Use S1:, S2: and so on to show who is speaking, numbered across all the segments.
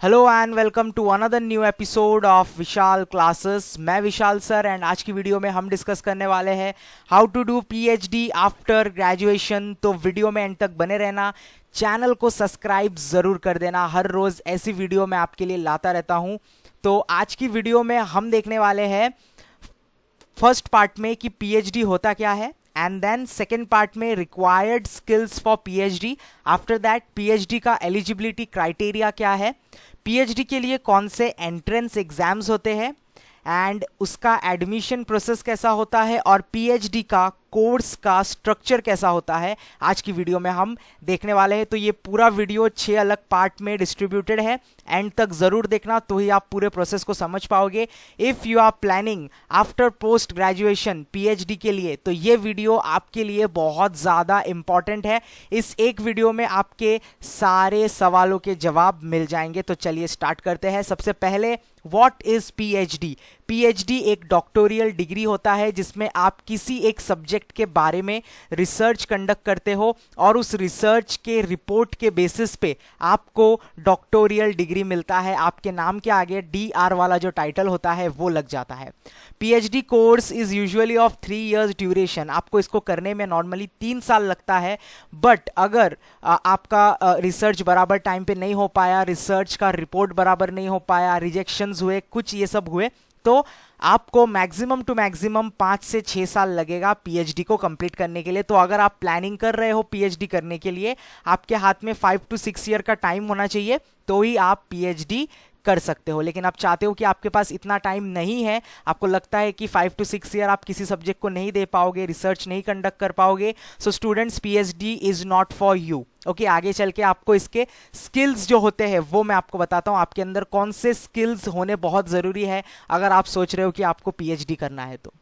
S1: Hello and welcome to another new episode of Vishal classes. मैं Vishal sir and आज की video में हम डिस्कस करने वाले हैं how to do PhD after graduation. तो वीडियो में एंड तक बने रहना, चैनल को सब्सक्राइब ज़रूर कर देना। हर रोज़ ऐसी वीडियो मैं आपके लिए लाता रहता हूँ। तो आज की वीडियो में हम देखने वाले हैं फर्स्ट पार्ट में कि पीएचडी होता क्या है, एंड देन सेकेंड पार्ट में required skills for PhD. After that PhD का एलिजिबिलिटी क्राइटेरिया क्या है, पीएचडी के लिए कौन से एंट्रेंस एग्जाम्स होते हैं एंड उसका एडमिशन प्रोसेस कैसा होता है, और पीएचडी का कोर्स का स्ट्रक्चर कैसा होता है, आज की वीडियो में हम देखने वाले हैं। तो ये पूरा वीडियो 6 अलग पार्ट में डिस्ट्रीब्यूटेड है, एंड तक ज़रूर देखना तो ही आप पूरे प्रोसेस को समझ पाओगे। If you are planning after post graduation PhD के लिए तो ये वीडियो आपके लिए बहुत ज़्यादा इंपॉर्टेंट है। इस एक वीडियो में आपके सारे सवालों के जवाब मिल जाएंगे। तो चलिए स्टार्ट करते हैं। सबसे पहले व्हाट इज़ पीएचडी। पीएचडी एक डॉक्टोरियल डिग्री होता है जिसमें आप किसी एक सब्जेक्ट के बारे में रिसर्च कंडक्ट करते हो और उस रिसर्च के रिपोर्ट के बेसिस पे आपको डॉक्टोरियल डिग्री मिलता है। आपके नाम के आगे डीआर वाला जो टाइटल होता है वो लग जाता है। PhD course is usually of 3 years duration. आपको इसको करने में नॉर्मली 3 साल लगता है, बट अगर आपका रिसर्च बराबर टाइम पे नहीं हो पाया, रिसर्च का रिपोर्ट बराबर नहीं हो पाया, रिजेक्शंस हुए, कुछ ये सब हुए, तो आपको मैक्सिमम टू मैक्सिमम 5 से 6 साल लगेगा पीएचडी को कंप्लीट करने के लिए। तो अगर आप प्लानिंग कर रहे हो पीएचडी करने के लिए, आपके हाथ में 5 to 6 year का टाइम होना चाहिए, तो ही आप पीएचडी कर सकते हो। लेकिन आप चाहते हो कि आपके पास इतना टाइम नहीं है, आपको लगता है कि 5 to 6 year आप किसी सब्जेक्ट को नहीं दे पाओगे, रिसर्च नहीं कंडक्ट कर पाओगे, so students PhD is not for you. Okay, आगे चल के आपको इसके स्किल्स जो होते हैं वो मैं आपको बताता हूँ, आपके अंदर कौन से स्किल्स होने बहुत ज़रूरी है अगर आप सोच रहे हो कि आपको पीएचडी करना है। तो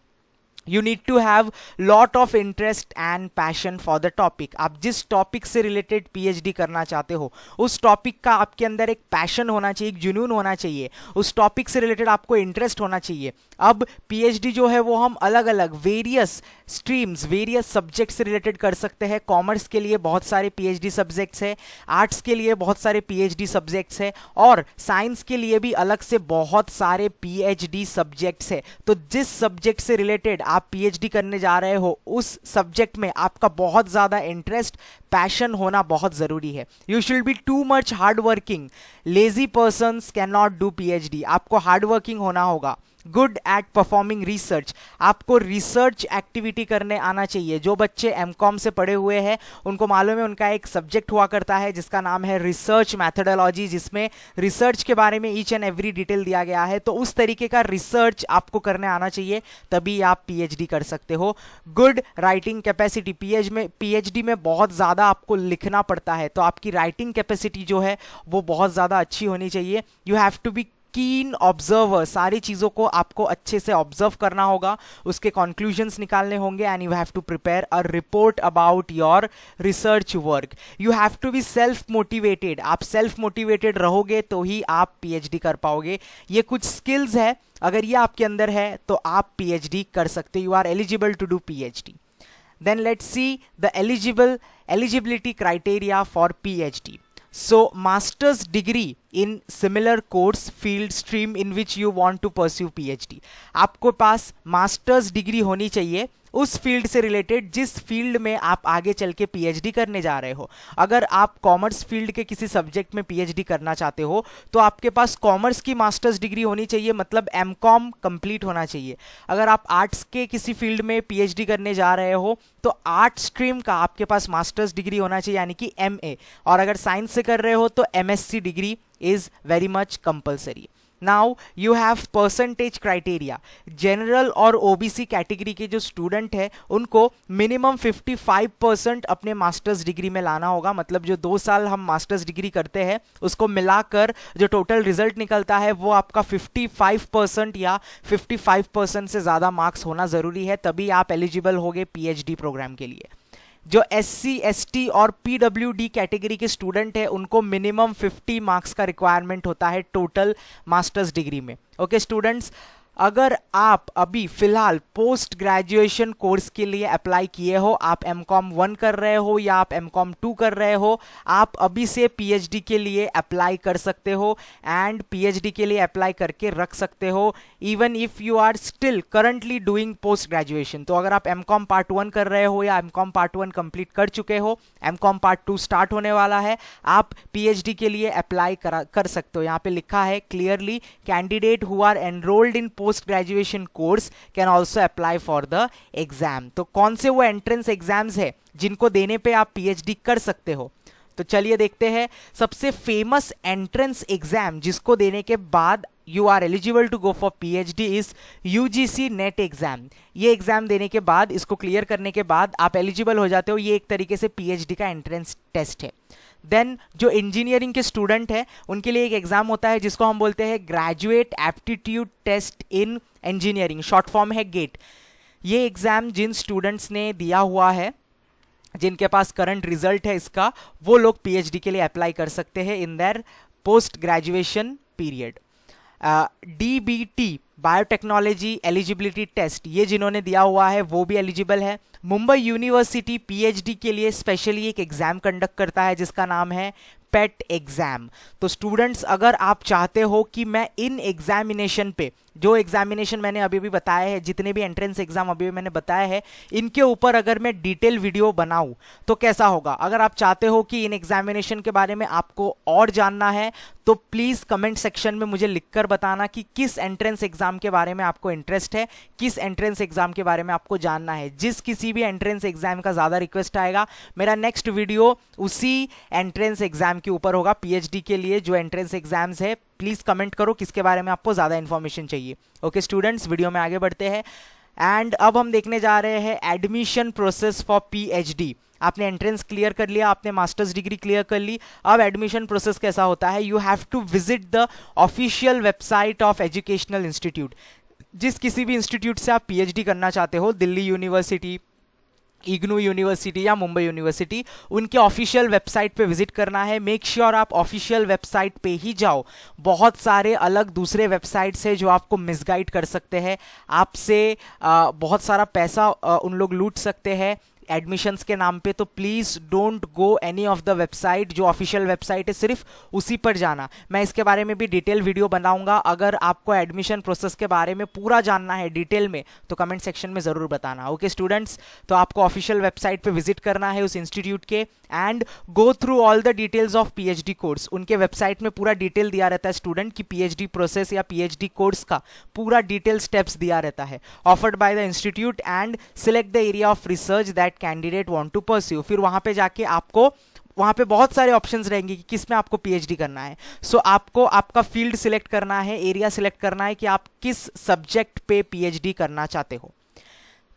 S1: you need to have lot of interest and passion for the topic. आप जिस टॉपिक से रिलेटेड पीएचडी करना चाहते हो उस टॉपिक का आपके अंदर एक पैशन होना चाहिए, एक जुनून होना चाहिए, उस टॉपिक से रिलेटेड आपको इंटरेस्ट होना चाहिए। अब पीएचडी जो है वो हम अलग अलग वेरियस स्ट्रीम्स, वेरियस सब्जेक्ट से रिलेटेड कर सकते हैं। कॉमर्स के लिए बहुत सारे पीएचडी सब्जेक्ट्स है, आर्ट्स के लिए बहुत सारे पीएचडी सब्जेक्ट्स है, और साइंस के लिए भी अलग से बहुत सारे पीएचडी सब्जेक्ट्स है। तो जिस सब्जेक्ट से रिलेटेड आप पीएचडी करने जा रहे हो उस सब्जेक्ट में आपका बहुत ज़्यादा इंटरेस्ट, पैशन होना बहुत ज़रूरी है। You should be too much hard working. Lazy persons can not do PhD. आपको हार्ड वर्किंग होना होगा। Good at performing research. आपको रिसर्च एक्टिविटी करने आना चाहिए। जो बच्चे एमकॉम से पढ़े हुए हैं उनको मालूम है, उनका एक सब्जेक्ट हुआ करता है जिसका नाम है रिसर्च मैथडोलॉजी, जिसमें रिसर्च के बारे में ईच एंड एवरी डिटेल दिया गया है। तो उस तरीके का रिसर्च आपको करने आना चाहिए, तभी आप पीएचडी कर सकते हो। Good writing capacity. पीएचडी में बहुत ज़्यादा आपको लिखना पड़ता है, तो आपकी राइटिंग कैपेसिटी जो है वो बहुत ज़्यादा अच्छी होनी चाहिए। यू हैव टू बी कीन ऑब्जर्वर। सारी चीज़ों को आपको अच्छे से ऑब्जर्व करना होगा, उसके कंक्लूजन्स निकालने होंगे, and you have to prepare a report about your research work. You have to be self motivated. आप सेल्फ मोटिवेटेड रहोगे तो ही आप पीएचडी कर पाओगे। ये कुछ स्किल्स है, अगर ये आपके अंदर है तो आप पीएचडी कर सकते हो। You are eligible to do PhD. Then let's see the eligibility criteria for PhD. So master's degree in similar course field stream in which you want to pursue PhD. आपको पास मास्टर्स डिग्री होनी चाहिए उस field से related जिस field में आप आगे चल के पीएचडी करने जा रहे हो। अगर आप कॉमर्स फील्ड के किसी सब्जेक्ट में पीएचडी करना चाहते हो तो आपके पास कॉमर्स की मास्टर्स डिग्री होनी चाहिए, मतलब एमकॉम कंप्लीट होना चाहिए। अगर आप आर्ट्स के किसी फील्ड में पीएचडी करने जा रहे हो तो आर्ट स्ट्रीम का आपके पास मास्टर्स डिग्री होना चाहिए, यानी कि एमए। और अगर साइंस से कर रहे हो तो MSc degree is very much compulsory. Now you have percentage criteria. General और ओबीसी कैटेगरी के जो स्टूडेंट है उनको मिनिमम 55% अपने मास्टर्स डिग्री में लाना होगा। मतलब जो 2 साल हम मास्टर्स डिग्री करते हैं उसको मिलाकर जो टोटल रिजल्ट निकलता है वो आपका 55% या 55% से ज़्यादा मार्क्स होना ज़रूरी है, तभी आप एलिजिबल होगे पीएचडी प्रोग्राम के लिए। जो एससी, एसटी और पीडब्ल्यूडी कैटेगरी के स्टूडेंट है उनको मिनिमम 50 मार्क्स का रिक्वायरमेंट होता है टोटल मास्टर्स डिग्री में। ओके स्टूडेंट्स, अगर आप अभी फिलहाल पोस्ट ग्रेजुएशन कोर्स के लिए अप्लाई किए हो, आप एमकॉम 1 कर रहे हो या आप एमकॉम 2 कर रहे हो, आप अभी से पीएचडी के लिए अप्लाई कर सकते हो एंड पीएचडी के लिए अप्लाई करके रख सकते हो even if you are still currently doing post graduation. तो अगर आप एमकॉम पार्ट 1 कर रहे हो या एमकॉम पार्ट 1 कंप्लीट कर चुके हो, एमकॉम पार्ट 2 स्टार्ट होने वाला है, आप पीएचडी के लिए अप्लाई कर सकते हो। यहाँ पे लिखा है clearly, candidate who are enrolled in post graduation course can also apply for the exam. तो कौन से वो एंट्रेंस एग्जाम्स है जिनको देने पे आप पीएचडी कर सकते हो? तो चलिए देखते हैं। सबसे फेमस एंट्रेंस एग्जाम जिसको देने के बाद you are eligible to go for PhD is UGC NET exam. ये एग्जाम देने के बाद, इसको क्लियर करने के बाद आप एलिजिबल हो जाते हो। ये एक तरीके से पीएचडी का एंट्रेंस टेस्ट है। देन जो इंजीनियरिंग के स्टूडेंट है उनके लिए एक एग्जाम होता है जिसको हम बोलते हैं graduate aptitude test in engineering, short form है गेट। ये एग्जाम जिन स्टूडेंट्स ने दिया हुआ है, जिनके पास करंट रिजल्ट है इसका, वो लोग पीएचडी के लिए अप्लाई कर सकते हैं in their post graduation period. DBT biotechnology eligibility test, ये जिन्होंने दिया हुआ है वो भी एलिजिबल है। मुंबई यूनिवर्सिटी पीएचडी के लिए स्पेशली एक एग्जाम कंडक्ट करता है जिसका नाम है पेट एग्जाम। तो स्टूडेंट्स, अगर आप चाहते हो कि मैं इन एग्जामिनेशन पे, जो एग्जामिनेशन मैंने अभी भी बताया है, जितने भी एंट्रेंस एग्जाम अभी मैंने बताया है, इनके ऊपर अगर मैं डिटेल वीडियो बनाऊं तो कैसा होगा? अगर आप चाहते हो कि इन एग्जामिनेशन के बारे में आपको और जानना है तो प्लीज कमेंट सेक्शन में मुझे लिखकर बताना कि किस एंट्रेंस एग्जाम के बारे में आपको इंटरेस्ट है, किस एंट्रेंस एग्जाम के बारे में आपको जानना है। जिस किसी भी एंट्रेंस एग्जाम का ज्यादा रिक्वेस्ट आएगा, मेरा नेक्स्ट वीडियो उसी एंट्रेंस एग्जाम के ऊपर होगा। पीएचडी के लिए जो एंट्रेंस एग्जाम्स है, प्लीज कमेंट करो किसके बारे में आपको ज्यादा इंफॉर्मेशन चाहिए। ओके स्टूडेंट्स, वीडियो में आगे बढ़ते हैं एंड अब हम देखने जा रहे हैं एडमिशन प्रोसेस फॉर पीएचडी। आपने एंट्रेंस क्लियर कर लिया, आपने मास्टर्स डिग्री क्लियर कर ली, अब एडमिशन प्रोसेस कैसा होता है? You have to visit the official website of educational institute. जिस किसी भी इंस्टीट्यूट से आप पीएचडी करना चाहते हो, दिल्ली यूनिवर्सिटी, इग्नू यूनिवर्सिटी या मुंबई यूनिवर्सिटी, उनके ऑफिशियल वेबसाइट पे विजिट करना है। मेक श्योर आप ऑफिशियल वेबसाइट पे ही जाओ। बहुत सारे अलग दूसरे वेबसाइट्स है जो आपको मिसगाइड कर सकते हैं, आपसे बहुत सारा पैसा उन लोग लूट सकते हैं एडमिशन्स के नाम पे। तो please don't go any of the website. जो ऑफिशियल वेबसाइट है सिर्फ उसी पर जाना। मैं इसके बारे में भी डिटेल वीडियो बनाऊंगा। अगर आपको एडमिशन प्रोसेस के बारे में पूरा जानना है डिटेल में तो कमेंट सेक्शन में जरूर बताना। ओके स्टूडेंट्स, तो आपको ऑफिशियल वेबसाइट पे विजिट करना है उस इंस्टीट्यूट के and go through all the details of PhD course. उनके वेबसाइट में पूरा डिटेल दिया रहता है स्टूडेंट की पीएचडी प्रोसेस या पीएचडी कोर्स का पूरा डिटेल स्टेप्स दिया रहता है, offered by the institute, and select the area of research that candidate want to pursue. फिर वहां पे जाके आपको वहां पे बहुत सारे ऑप्शंस रहेंगे कि किस में आपको पीएचडी करना है। सो आपको आपका फील्ड सिलेक्ट करना है, एरिया सिलेक्ट करना है कि आप किस सब्जेक्ट पे पीएचडी करना चाहते हो।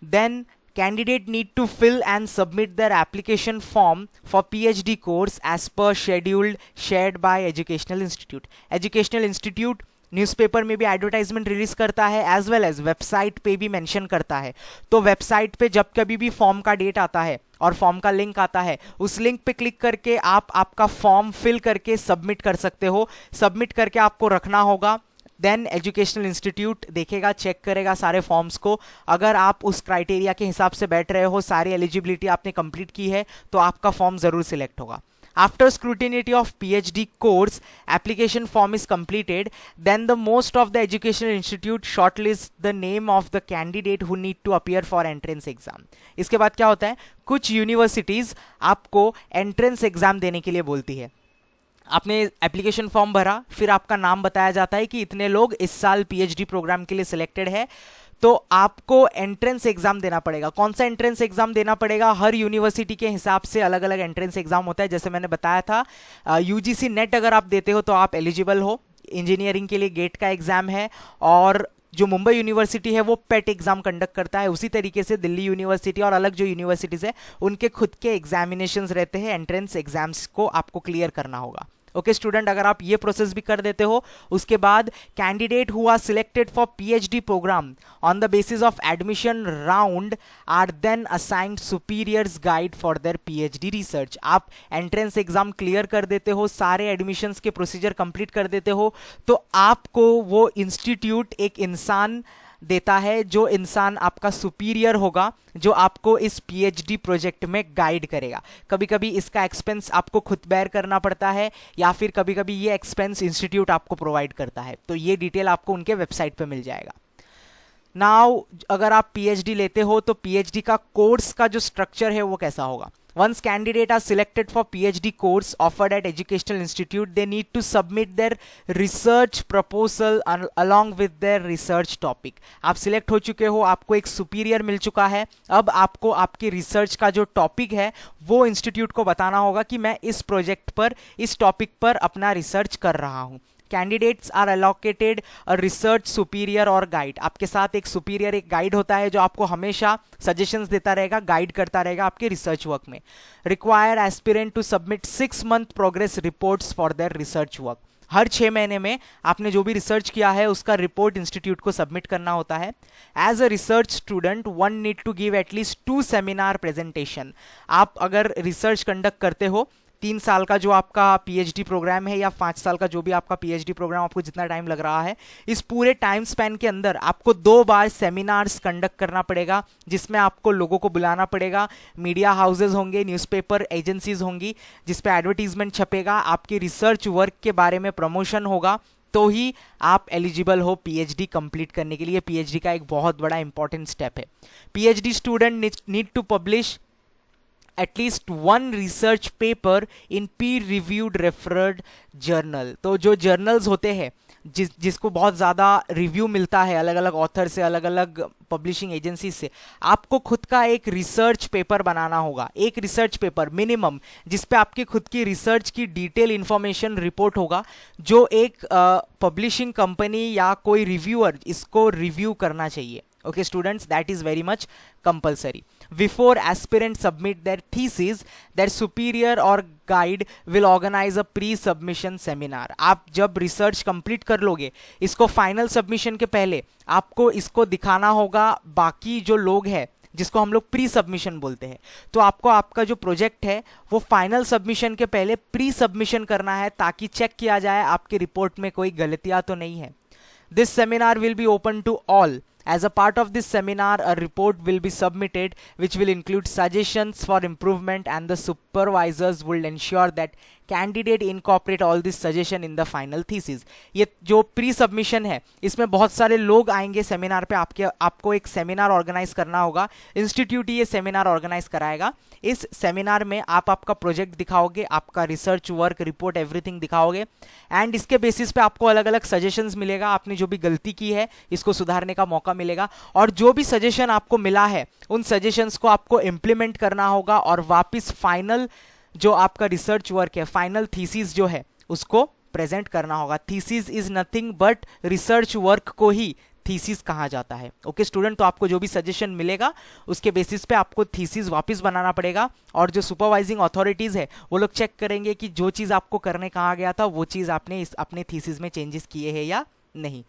S1: Then candidate need to fill and submit their application form for PhD course as per schedule shared by educational institute. Educational institute newspaper में भी एडवर्टाइजमेंट रिलीज करता है एज वेल एज वेबसाइट पे भी मेंशन करता है। तो वेबसाइट पे जब कभी भी फॉर्म का डेट आता है और फॉर्म का लिंक आता है, उस लिंक पे क्लिक करके आप आपका फॉर्म फिल करके सबमिट कर सकते हो। सबमिट करके आपको रखना होगा। देन एजुकेशनल इंस्टीट्यूट देखेगा, चेक करेगा सारे फॉर्म्स को। अगर आप उस क्राइटेरिया के हिसाब से बैठ रहे हो, सारी एलिजिबिलिटी आपने कंप्लीट की है, तो आपका फॉर्म जरूर सिलेक्ट होगा। After scrutiny of PhD course application form is completed, then the most of the educational institute shortlist the name of the candidate who need to appear for entrance exam. इसके बाद क्या होता है, कुछ universities आपको entrance exam देने के लिए बोलती है। आपने एप्लीकेशन फॉर्म भरा, फिर आपका नाम बताया जाता है कि इतने लोग इस साल पीएचडी प्रोग्राम के लिए सिलेक्टेड है, तो आपको एंट्रेंस एग्जाम देना पड़ेगा। कौन सा एंट्रेंस एग्जाम देना पड़ेगा? हर यूनिवर्सिटी के हिसाब से अलग अलग एंट्रेंस एग्जाम होता है। जैसे मैंने बताया था, यूजीसी नेट अगर आप देते हो तो आप एलिजिबल हो। इंजीनियरिंग के लिए गेट का एग्जाम है, और जो मुंबई यूनिवर्सिटी है वो पेट एग्जाम कंडक्ट करता है। उसी तरीके से दिल्ली यूनिवर्सिटी और अलग जो यूनिवर्सिटीज है उनके खुद के एग्जामिनेशंस रहते हैं। एंट्रेंस एग्जाम्स को आपको क्लियर करना होगा। ओके स्टूडेंट, अगर आप ये प्रोसेस भी कर देते हो, उसके बाद candidate who are selected for PhD program on the basis of admission round are then assigned superiors guide for their PhD research. आप एंट्रेंस एग्जाम क्लियर कर देते हो, सारे एडमिशंस के प्रोसीजर कंप्लीट कर देते हो, तो आपको वो इंस्टीट्यूट एक इंसान देता है, जो इंसान आपका सुपीरियर होगा, जो आपको इस पीएचडी प्रोजेक्ट में गाइड करेगा। कभी कभी इसका एक्सपेंस आपको खुद बेयर करना पड़ता है, या फिर कभी कभी ये एक्सपेंस इंस्टीट्यूट आपको प्रोवाइड करता है। तो ये डिटेल आपको उनके वेबसाइट पे मिल जाएगा। नाउ अगर आप पीएचडी लेते हो तो पीएचडी का कोर्स का जो स्ट्रक्चर है वो कैसा होगा। Once candidate are selected for PhD course offered at educational institute, they need to submit their research proposal along with their research topic. आप सिलेक्ट हो चुके हो, आपको एक सुपीरियर मिल चुका है, अब आपको आपकी रिसर्च का जो टॉपिक है वो इंस्टीट्यूट को बताना होगा कि मैं इस प्रोजेक्ट पर, इस टॉपिक पर अपना रिसर्च कर रहा हूँ। Candidates are allocated a research superior और गाइड। आपके साथ एक सुपीरियर, एक गाइड होता है जो आपको हमेशा सजेशंस देता रहेगा, गाइड करता रहेगा आपके रिसर्च वर्क में। Require aspirant to submit 6 month progress reports for their research work. हर 6 महीने में आपने जो भी रिसर्च किया है उसका रिपोर्ट इंस्टीट्यूट को सबमिट करना होता है। As a research student one need to give at least 2 seminar presentation. आप अगर रिसर्च कंडक्ट करते हो, 3 साल का जो आपका पीएचडी प्रोग्राम है या 5 साल का जो भी आपका पीएचडी प्रोग्राम, आपको जितना टाइम लग रहा है, इस पूरे टाइम स्पैन के अंदर आपको 2 बार सेमिनार्स कंडक्ट करना पड़ेगा, जिसमें आपको लोगों को बुलाना पड़ेगा। मीडिया हाउसेज होंगे, न्यूज़पेपर एजेंसीज होंगी, जिसपे एडवर्टीजमेंट छपेगा, आपकी रिसर्च वर्क के बारे में प्रमोशन होगा, तो ही आप एलिजिबल हो पीएचडी कंप्लीट करने के लिए। पीएचडी का एक बहुत बड़ा इंपॉर्टेंट स्टेप है। PhD student need to publish at least 1 research paper in peer reviewed referred journal। तो जो जर्नल्स होते हैं जिसको बहुत ज़्यादा रिव्यू मिलता है अलग अलग ऑथर से, अलग अलग पब्लिशिंग एजेंसी से, आपको खुद का एक रिसर्च पेपर बनाना होगा। एक रिसर्च पेपर मिनिमम, जिसपे आपकी खुद की रिसर्च की डिटेल इंफॉर्मेशन रिपोर्ट होगा, जो एक पब्लिशिंग कंपनी या कोई रिव्यूअर इसको रिव्यू करना चाहिए। Okay students, that is very much compulsory. Before aspirants submit their thesis, their superior or guide will organize a pre-submission seminar। आप जब रिसर्च कंप्लीट कर लोगे, इसको फाइनल सबमिशन के पहले आपको इसको दिखाना होगा बाकी जो लोग हैं, जिसको हम लोग प्री सबमिशन बोलते हैं। तो आपको आपका जो प्रोजेक्ट है वो फाइनल सबमिशन के पहले प्री सबमिशन करना है, ताकि चेक किया जाए आपकी रिपोर्ट में कोई गलतियां तो नहीं है। This seminar will be open to all. As a part of this seminar, a report will be submitted which will include suggestions for improvement, and the supervisors will ensure that candidate incorporate all this suggestion in the final thesis। ये जो pre submission है, इसमें बहुत सारे लोग आएंगे seminar पे, आपको एक सेमिनार ऑर्गेनाइज करना होगा। इंस्टीट्यूट ही ये सेमिनार ऑर्गेनाइज कराएगा। इस सेमिनार में आप आपका प्रोजेक्ट दिखाओगे, आपका रिसर्च वर्क, रिपोर्ट, एवरीथिंग दिखाओगे, एंड इसके बेसिस पे आपको अलग अलग सजेशंस मिलेगा। आपने जो भी गलती की है इसको सुधारने का मौका मिलेगा, और जो भी सजेशन आपको मिला है उन सजेशंस को आपको इम्प्लीमेंट करना होगा, और वापस फाइनल जो आपका रिसर्च वर्क है, फाइनल थीसिस जो है, उसको प्रेजेंट करना होगा। Thesis is nothing but research work को ही थीसिस कहा जाता है। ओके स्टूडेंट, तो आपको जो भी सजेशन मिलेगा उसके बेसिस पे आपको थीसिस वापस बनाना पड़ेगा, और जो सुपरवाइजिंग अथॉरिटीज है वो लोग चेक करेंगे कि जो चीज़ आपको करने कहा गया था वो चीज़ आपने अपने थीसिस में चेंजेस किए हैं या नहीं।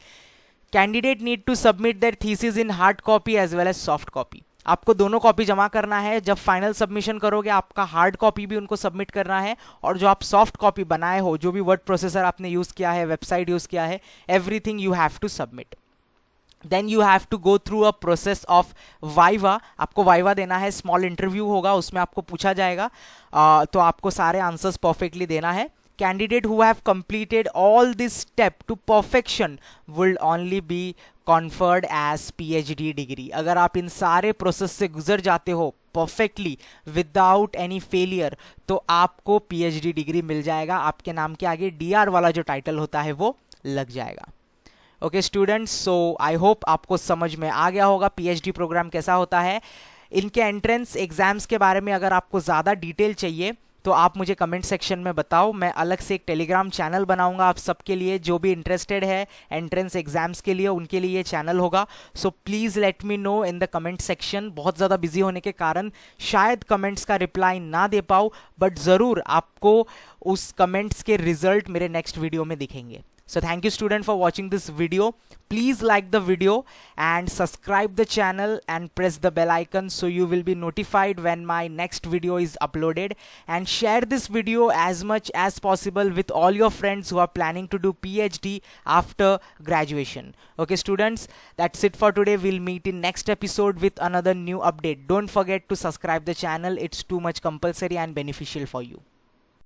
S1: Candidate need to submit their thesis in hard copy as well as soft copy. आपको दोनों कॉपी जमा करना है। जब फाइनल सबमिशन करोगे आपका हार्ड कॉपी भी उनको सबमिट करना है, और जो आप सॉफ्ट कॉपी बनाए हो, जो भी वर्ड प्रोसेसर आपने यूज़ किया है, वेबसाइट यूज़ किया है, everything you have to submit. Then you have to go through a process of viva. आपको वाइवा देना है, स्मॉल इंटरव्यू होगा, उसमें आपको पूछा जाएगा, तो आपको सारे आंसर्स परफेक्टली देना है। Candidate who have completed all this step to perfection will only be conferred as PhD degree। अगर आप इन सारे प्रोसेस से गुजर जाते हो परफेक्टली विदाउट एनी फेलियर, तो आपको PhD डिग्री मिल जाएगा। आपके नाम के आगे DR वाला जो टाइटल होता है वो लग जाएगा। Okay students, so I hope आपको समझ में आ गया होगा PhD प्रोग्राम कैसा होता है। इनके एंट्रेंस एग्जाम्स के बारे में अगर आपको ज़्यादा डिटेल चाहिए तो आप मुझे कमेंट सेक्शन में बताओ। मैं अलग से एक टेलीग्राम चैनल बनाऊंगा आप सबके लिए, जो भी इंटरेस्टेड है एंट्रेंस एग्जाम्स के लिए उनके लिए ये चैनल होगा। So please let me know in the comment section. बहुत ज़्यादा बिजी होने के कारण शायद कमेंट्स का रिप्लाई ना दे पाऊँ, बट ज़रूर आपको उस कमेंट्स के रिजल्ट मेरे नेक्स्ट वीडियो में दिखेंगे। So thank you student for watching this video. Please like the video and subscribe the channel and press the bell icon so you will be notified when my next video is uploaded, and share this video as much as possible with all your friends who are planning to do PhD after graduation. Okay students, that's it for today. We'll meet in next episode with another new update. Don't forget to subscribe the channel. It's too much compulsory and beneficial for you.